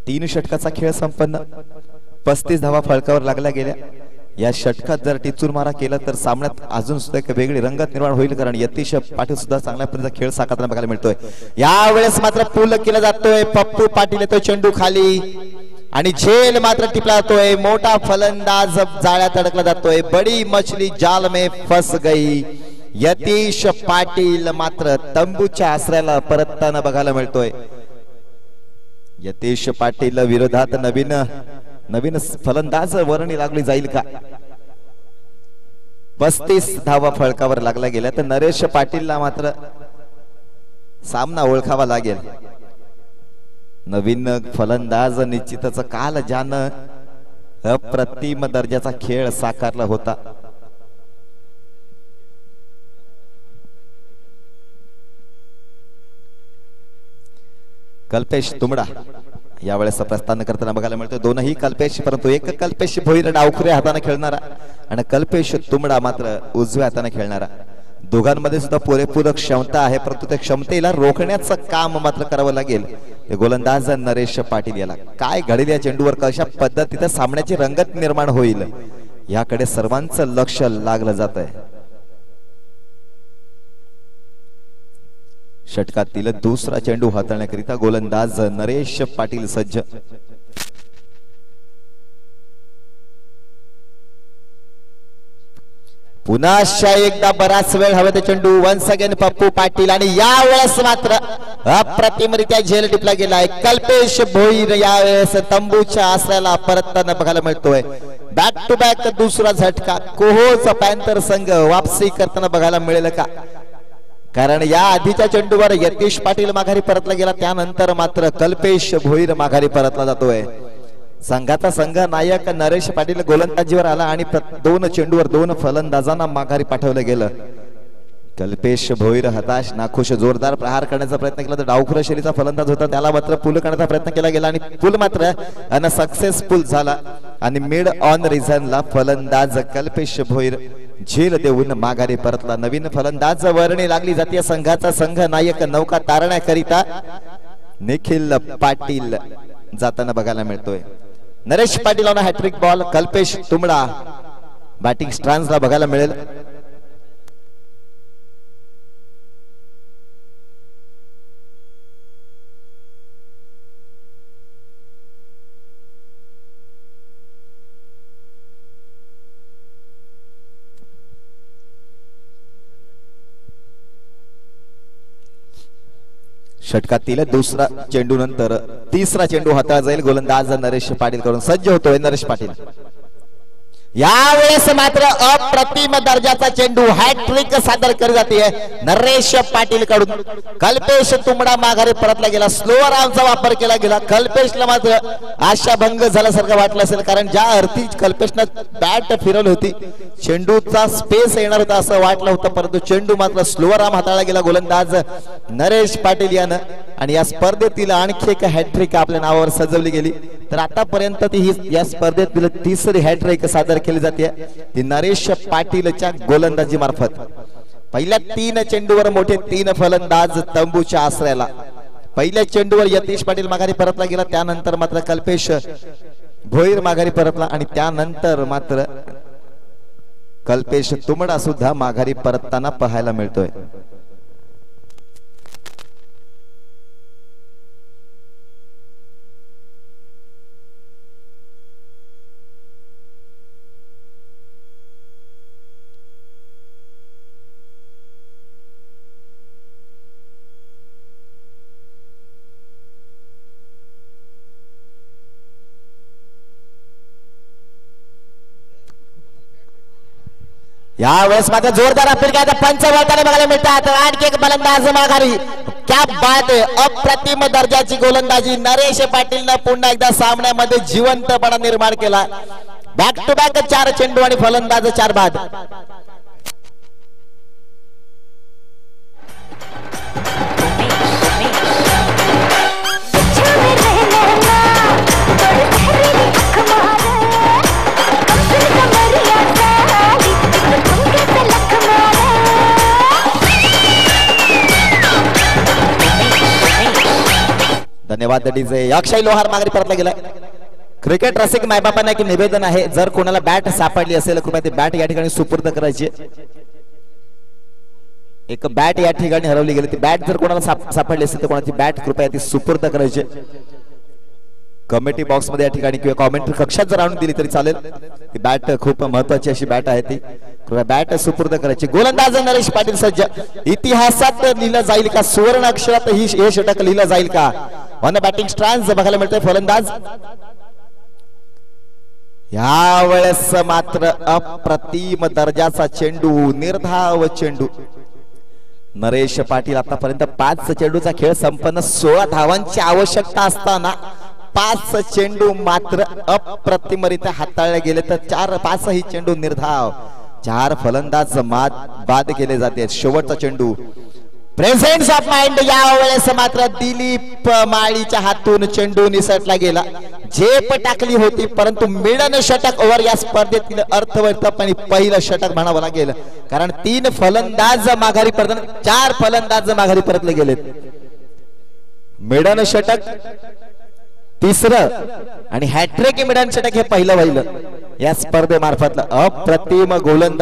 तीन षटकाचा खेळ संपन्न, 35 धावा फळकावर लागल्या गेल्या। या षटकात जर टिचूर मारा केला तर सामन्यात अजून सुद्धा एक वेगळी रंगत निर्माण होईल, कारण यतीश पाटील सुद्धा चांगल्या प्रकारचा खेळ साकारताना बघायला मिळतोय। यावेळेस मात्र पूल केला जातोय, पप्पू पाटील येतोय चेंडू खाली आणि झेल मात्र टिपला जातोय। मोठा फलंदाज जाळ्यात अडकला जातोय, बडी मछली जाल में फस गई। यतीश पाटील मात्र तंबूच्या आसऱ्याला परतताना बघायला मिळतोय। यतीश पाटील विरोधात नवीन फलंदाज वर्णी लागली जाईल का? 35 धावा फळकावर लागल्या गेल्या तर नरेश पाटीलला मात्र सामना ओळखावा लागेल। नवीन फलंदाज निश्चितच काल ज्यानं अप्रतिम दर्जाचा खेळ साकारला होता, कल्पेश तुमडा यावेळेस प्रस्थान करताना बघायला मिळतो। दोनही कल्पेश, परंतु एक कल्पेश भोईर डावखुऱ्या हाताने खेळणारा आणि कल्पेश तुमडा मात्र उजव्या हाताने खेळणारा। दोघांमध्ये सुद्धा पुरेपूर क्षमता आहे, परंतु त्या क्षमतेला रोखण्याचं काम मात्र करावं लागेल गोलंदाज नरेश पाटील याला। काय घडेल या चेंडूवर, कशा पद्धतीने सामन्याची रंगत निर्माण होईल याकडे सर्वांचं लक्ष लागलं जात आहे। षटकातील दुसरा चेंडू हाताळण्याकरिता गोलंदाज नरेश पाटील सज्ज। पुन्हा एकदा बराच वेळ हवे ते चेंडू, वन्स अगेन पप्पू पाटील आणि यावेळेस मात्र अप्रतिमरित्या झेल टिपला गेलाय। कल्पेश भोईर यावेळेस तंबूच्या आसऱ्याला परतताना बघायला मिळतोय। बॅक टू बॅक दुसरा झटका, कोहोचा पॅन्थर संघ वापसी करताना बघायला मिळेल का? कारण या आधीच्या चेंडूवर यतीश पाटील माघारी परतला गेला, त्यानंतर मात्र कल्पेश भोईर माघारी परतला जातोय। संघाचा संघ नायक नरेश पाटील गोलंदाजीवर आला आणि दोन चेंडूवर दोन फलंदाजांना माघारी पाठवलं गेलं। कल्पेश भोईर हताश नाखुश, जोरदार प्रहार करण्याचा प्रयत्न केला तर डावखुऱ्या शैलीचा फलंदाज होता, त्याला मात्र पूल करण्याचा प्रयत्न केला गेला आणि पूल मात्र अनसक्सेसफुल झाला आणि मिड ऑन रिझनला फलंदाज कल्पेश भोईर झेल देऊन माघारी परतला। नवीन फलंदाज वर्णी लागली जाते संघाचा संघ नायक नौका तारण्याकरिता निखिल पाटील जाताना बघायला मिळतोय। Naresh Patil on hat-trick ball, Kalpesh Tumda batting स्ट्रान्सला बघायला मिळेल। षटकातील दुसरा चेंडू नंतर तिसरा चेंडू हाताळला जाईल। गोलंदाज नरेश पाटील करून सज्ज होतोय नरेश पाटील। यावेळेस मात्र अप्रतिम दर्जाचा चेंडू हॅट्रिक सादर केली जाते नरेश पाटील कडून। कल्पेश तुमडा माघारी परतला गेला, स्लोअर आर्मचा वापर केला गेला। कल्पेशला मात्र आशाभंग झाल्यासारखं वाटलं असेल, कारण ज्या अर्थी कल्पेशने बॅट फिरवली होती चेंडूचा स्पेस येणार होता असं वाटलं होतं, परंतु चेंडू मात्र स्लोअर आर्म हाताळला गेला गोलंदाज नरेश पाटील यानं आणि या स्पर्धेतील आणखी एक हॅट्रिक आपल्या नावावर सजवली गेली। तर आतापर्यंत ती या स्पर्धेतील तिसरी हॅट्रिक सादर केली जाते ती नरेश पाटीलच्या गोलंदाजी मार्फत। पहिल्या 3 चेंडूवर मोठे 3 फलंदाज तंबूच्या आसऱ्याला। पहिल्या चेंडूवर यतीश पाटील माघारी परतला गेला, त्यानंतर मात्र कल्पेश भोईर माघारी परतला आणि त्यानंतर मात्र कल्पेश तुमडा सुद्धा माघारी परतताना पाहायला मिळतोय। यावेळेस मात्र जोरदार अपील काय पंच वळताना बघायला मिळतात। आणखी एक फलंदाज माघारी, क्या बात आहे, अप्रतिम दर्जाची गोलंदाजी नरेश पाटीलने पुन्हा एकदा सामन्यामध्ये जिवंतपणा निर्माण केला। बॅक टू बॅक 4 चेंडू आणि फलंदाज 4 बाद। धन्यवाद डीजे. अक्षय लोहार माघारी परतला गेलाय. क्रिकेट रसिक मायबापांना एक निवेदन आहे, जर कोणाला बॅट सापडली असेल कृपया ती बॅट या ठिकाणी सुपूर्द करायची. एक बॅट या ठिकाणी हरवली गेली, ती बॅट जर कोणाला सापडली असेल तर कोणाची बॅट कृपया ती सुपूर्द करायची. कमेटी बॉक्स मध्ये या ठिकाणी किंवा कॉमेंट्री कक्षात जर आणून दिली तरी चालेल. ती बॅट खूप महत्वाची अशी बॅट आहे, ती कृपया बॅट सुपूर्द करायची. गोलंदाज नरेश पाटील सज्ज. इतिहासात लिहिलं जाईल का, सुवर्ण अक्षरात हे षटक लिहिलं जाईल का. ऑन बॅटिंग स्ट्रान्स बघायला मिळतंय. फलंदाज यावेळेस मात्र अप्रतिम दर्जाचा चेंडू, निर्धाव चेंडू. नरेश पाटील आतापर्यंत 5 चेंडूचा खेळ संपन्न, 16 धावांची आवश्यकता असताना 5 चेंडू मात्र अप्रतिमरित्या हाताळले गेले. तर 5ही चेंडू निर्धाव, 4 फलंदाज बाद केले जाते. शेवटचा चेंडू प्रेझेन्स ऑफ माइंड. यावेळेस मात्र दिलीप माळीच्या हातून चेंडू निसटला गेला. झेप टाकली होती परंतु मिडन षटक ओव्हर या स्पर्धेतील अर्थवर्थपणे पहिलं षटक म्हणावं लागेल, कारण 3 फलंदाज माघारी परत, 4 फलंदाज माघारी परतले गेलेत. मिडन षटक तिसरं आणि हॅट्रिक मिडन षटक हे पहिलं या स्पर्धेमार्फत. अप्रतिम गोलंदाज